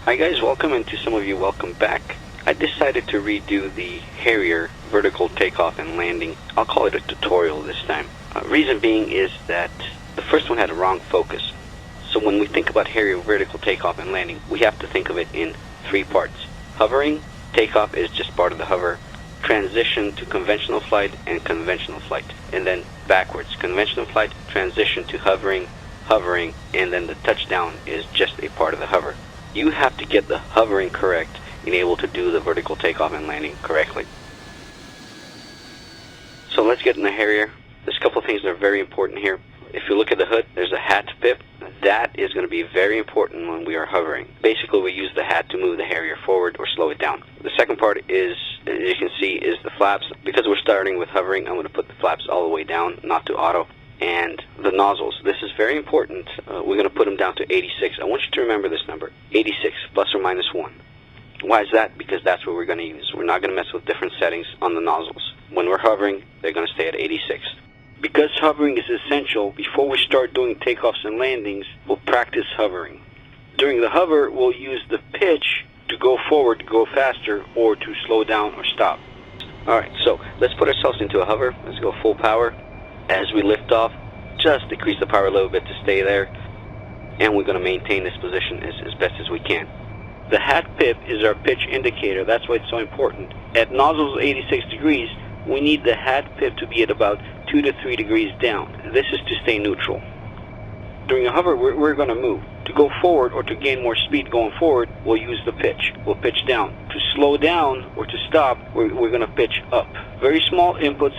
Hi guys, welcome, and to some of you, welcome back. I decided to redo the Harrier vertical takeoff and landing. I'll call it a tutorial this time. Reason being is that the first one had a wrong focus. So when we think about Harrier vertical takeoff and landing, we have to think of it in three parts. Hovering, takeoff is just part of the hover, transition to conventional flight, and conventional flight. And then backwards, conventional flight, transition to hovering, hovering, and then the touchdown is just a part of the hover. You have to get the hovering correct and able to do the vertical takeoff and landing correctly. So let's get in the Harrier. There's a couple of things that are very important here. If you look at the hood, there's a hat pip. That is going to be very important when we are hovering. Basically, we use the hat to move the Harrier forward or slow it down. The second part is, as you can see, is the flaps. Because we're starting with hovering, I'm going to put the flaps all the way down, not to auto. And the nozzles. This is very important. We're going to put them down to 86. I want you to remember this number, 86 plus or minus 1. Why is that? Because that's what we're going to use. We're not going to mess with different settings on the nozzles. When we're hovering, they're going to stay at 86. Because hovering is essential, before we start doing takeoffs and landings, we'll practice hovering. During the hover, we'll use the pitch to go forward, to go faster, or to slow down or stop. Alright, so let's put ourselves into a hover. Let's go full power. As we lift off, just decrease the power a little bit to stay there. And we're going to maintain this position as best as we can. The hat pip is our pitch indicator. That's why it's so important. At nozzles 86 degrees, we need the hat pip to be at about 2 to 3 degrees down. This is to stay neutral. During a hover, we're going to move. To go forward or to gain more speed going forward, we'll use the pitch. We'll pitch down. To slow down or to stop, we're going to pitch up. Very small inputs,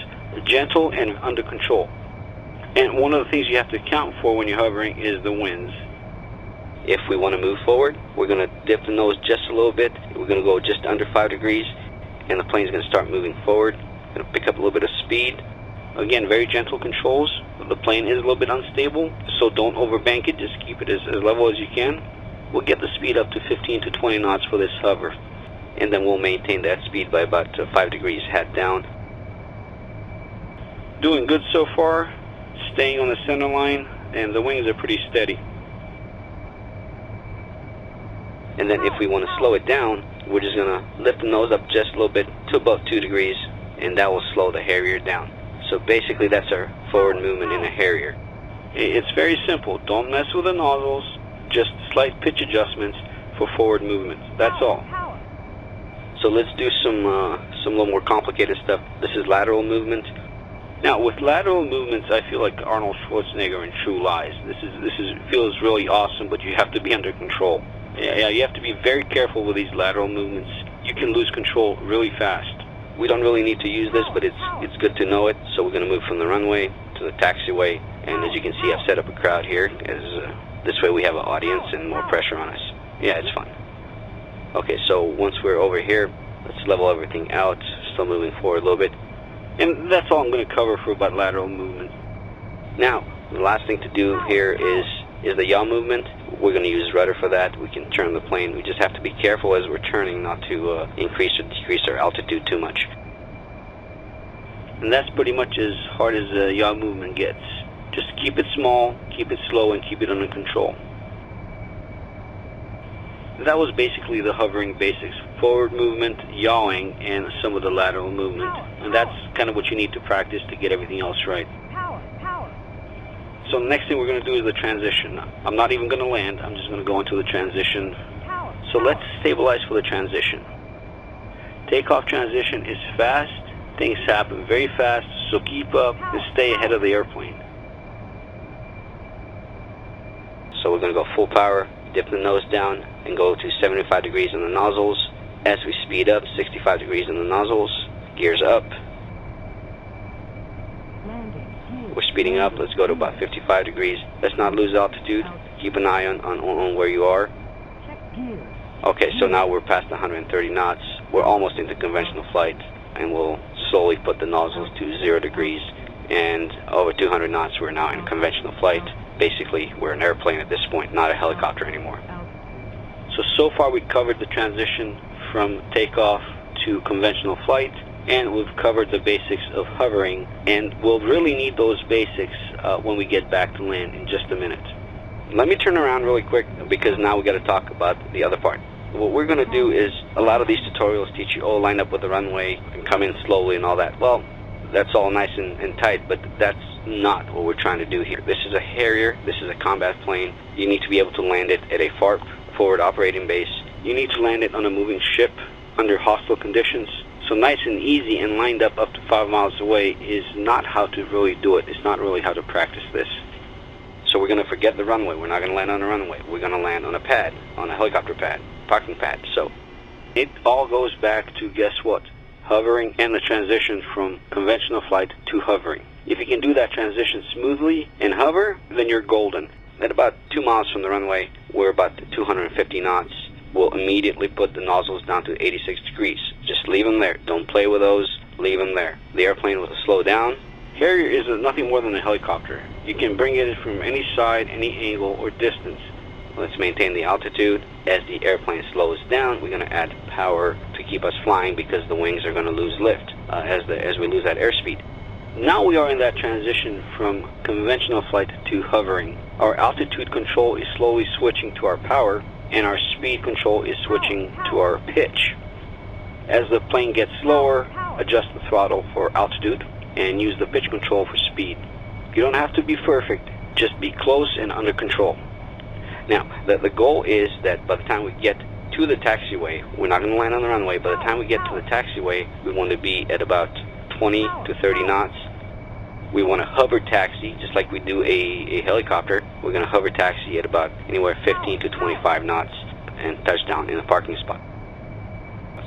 gentle and under control. And one of the things you have to account for when you're hovering is the winds. If we want to move forward, we're going to dip the nose just a little bit. We're going to go just under 5 degrees, and the plane's going to start moving forward. Going to pick up a little bit of speed. Again, very gentle controls. The plane is a little bit unstable, so don't overbank it. Just keep it as level as you can. We'll get the speed up to 15 to 20 knots for this hover, and then we'll maintain that speed by about 5 degrees, hat down. Doing good so far. Staying on the center line, and the wings are pretty steady. And then if we want to slow it down, we're just going to lift the nose up just a little bit to about 2 degrees, and that will slow the Harrier down. So basically that's our forward movement in a Harrier. It's very simple. Don't mess with the nozzles, just slight pitch adjustments for forward movements. That's all. So let's do some little more complicated stuff. This is lateral movement. Now with lateral movements, I feel like Arnold Schwarzenegger in True Lies. This feels really awesome, but you have to be under control. Yeah, you have to be very careful with these lateral movements. You can lose control really fast. We don't really need to use this, but it's good to know it. So we're going to move from the runway to the taxiway, and as you can see, I've set up a crowd here. This way we have an audience and more pressure on us. Yeah, it's fine. Okay, so once we're over here, let's level everything out. Still moving forward a little bit. And that's all I'm going to cover for about lateral movement. Now, the last thing to do here is the yaw movement. We're going to use rudder for that. We can turn the plane. We just have to be careful as we're turning not to increase or decrease our altitude too much. And that's pretty much as hard as the yaw movement gets. Just keep it small, keep it slow, and keep it under control. That was basically the hovering basics. Forward movement, yawing, and some of the lateral movement. And that's kind of what you need to practice to get everything else right. So the next thing we're going to do is the transition. I'm not even going to land. I'm just going to go into the transition. So let's stabilize for the transition. Takeoff transition is fast. Things happen very fast, so keep up and stay ahead of the airplane. So we're going to go full power, dip the nose down, and go to 75 degrees in the nozzles. As we speed up, 65 degrees in the nozzles. Gears up. We're speeding up. Let's go to about 55 degrees. Let's not lose altitude. Keep an eye on where you are. Okay, so now we're past 130 knots. We're almost into conventional flight, and we'll slowly put the nozzles to 0 degrees. And over 200 knots, we're now in conventional flight. Basically, we're an airplane at this point, not a helicopter anymore. So far we covered the transition from takeoff to conventional flight, and we've covered the basics of hovering, and we'll really need those basics when we get back to land in just a minute. Let me turn around really quick, because now we got to talk about the other part. what we're going to do is, a lot of these tutorials teach you, oh, line up with the runway and come in slowly and all that. Well, that's all nice and tight, but that's not what we're trying to do here. This is a Harrier. This is a combat plane. You need to be able to land it at a FARP, forward operating base. You need to land it on a moving ship under hostile conditions. So nice and easy and lined up to 5 miles away is not how to really do it. It's not really how to practice this. So we're going to forget the runway. We're not going to land on a runway. We're going to land on a pad, on a helicopter pad, parking pad. So it all goes back to, guess what? Hovering and the transition from conventional flight to hovering. If you can do that transition smoothly and hover, then you're golden. At about 2 miles from the runway, we're about 250 knots. We'll immediately put the nozzles down to 86 degrees. Just leave them there. Don't play with those. Leave them there. The airplane will slow down. Harrier is nothing more than a helicopter. You can bring it from any side, any angle, or distance. Let's maintain the altitude. As the airplane slows down, we're going to add power to keep us flying because the wings are going to lose lift as we lose that airspeed. Now we are in that transition from conventional flight to hovering. Our altitude control is slowly switching to our power, and our speed control is switching to our pitch. As the plane gets slower, adjust the throttle for altitude and use the pitch control for speed. You don't have to be perfect, just be close and under control. Now, the goal is that by the time we get to the taxiway, we're not going to land on the runway. By the time we get to the taxiway, we want to be at about 20 to 30 knots. We want to hover taxi, just like we do a helicopter. We're going to hover taxi at about anywhere 15 to 25 knots and touch down in a parking spot.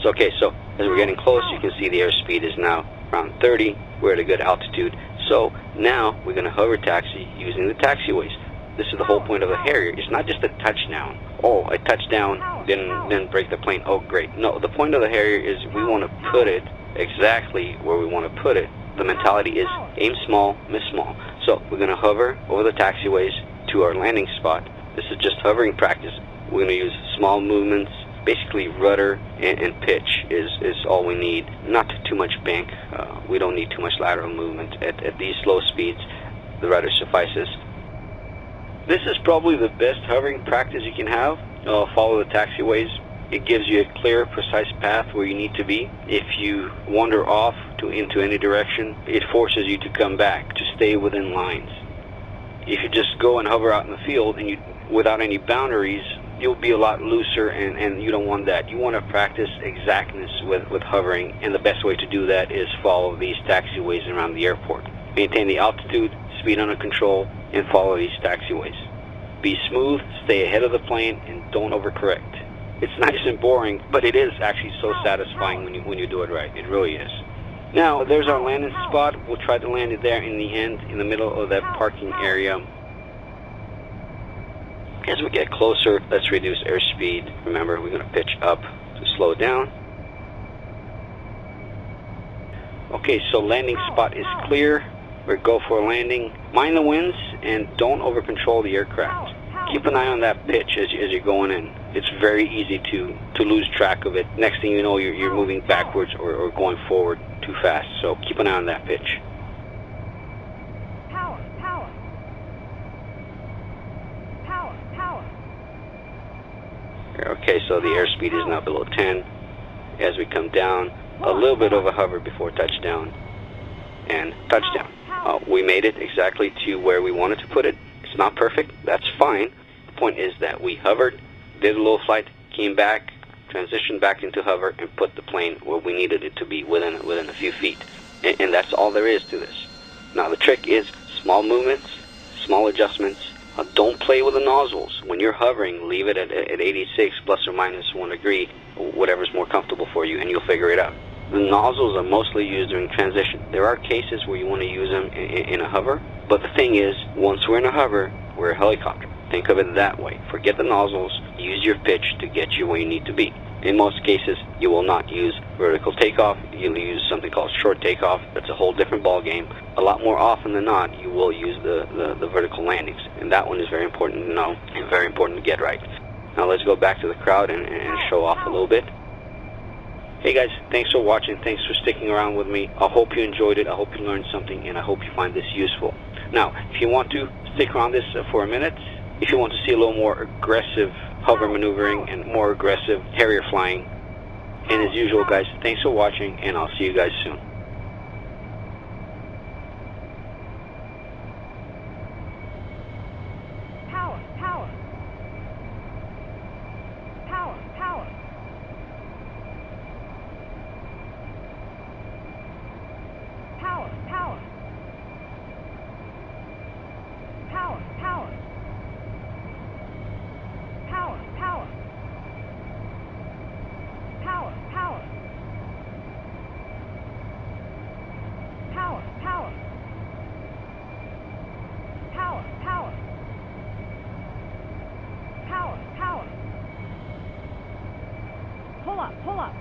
So, okay, so as we're getting close, you can see the airspeed is now around 30. We're at a good altitude. So now we're going to hover taxi using the taxiways. This is the whole point of the Harrier. It's not just a touchdown. Oh, I touched down, then break the plane. Oh, great. No, the point of the Harrier is we want to put it exactly where we want to put it. The mentality is aim small, miss small. So we're going to hover over the taxiways to our landing spot. This is just hovering practice. We're going to use small movements. Basically rudder and pitch is all we need. Not too much bank. We don't need too much lateral movement. At these slow speeds, the rudder suffices. This is probably the best hovering practice you can have. Follow the taxiways. It gives you a clear, precise path where you need to be. If you wander off into any direction, it forces you to come back, to stay within lines. If you just go and hover out in the field and without any boundaries, you'll be a lot looser, and you don't want that. You want to practice exactness with hovering, and the best way to do that is follow these taxiways around the airport. Maintain the altitude, speed under control, and follow these taxiways. Be smooth, stay ahead of the plane, and don't overcorrect. It's nice and boring, but it is actually so satisfying when you do it right. It really is. Now, there's our landing spot. We'll try to land it there in the end, in the middle of that parking area. As we get closer, let's reduce airspeed. Remember, we're going to pitch up to slow down. Okay, so landing spot is clear. We'll go for a landing. Mind the winds and don't over control the aircraft. Keep an eye on that pitch as you're going in. It's very easy to lose track of it. Next thing you know, you're moving backwards or going forward too fast. So keep an eye on that pitch. Okay, so the airspeed is now below 10. As we come down, a little bit of a hover before touchdown, and touchdown. We made it exactly to where we wanted to put it. It's not perfect, that's fine. The point is that we hovered, did a little flight, came back, transitioned back into hover, and put the plane where we needed it to be within a few feet. And that's all there is to this. Now the trick is small movements, small adjustments. Don't play with the nozzles. When you're hovering, leave it at 86 plus or minus 1 degree, whatever's more comfortable for you, and you'll figure it out. The nozzles are mostly used during transition. There are cases where you want to use them in a hover, but the thing is, once we're in a hover, we're a helicopter. Think of it that way. Forget the nozzles. Use your pitch to get you where you need to be. In most cases, you will not use vertical takeoff. You'll use something called short takeoff. That's a whole different ball game. A lot more often than not, you will use the vertical landings. And that one is very important to know and very important to get right. Now let's go back to the crowd and show off a little bit. Hey guys, thanks for watching. Thanks for sticking around with me. I hope you enjoyed it. I hope you learned something, and I hope you find this useful. Now, if you want to stick around this for a minute, if you want to see a little more aggressive hover maneuvering, and more aggressive Harrier flying. And as usual, guys, thanks for watching, and I'll see you guys soon. Power, power. Power, power. Power, power. Power, power. Power, power. Power, power. Power, power. Power, power. Power, power. Pull up, pull up.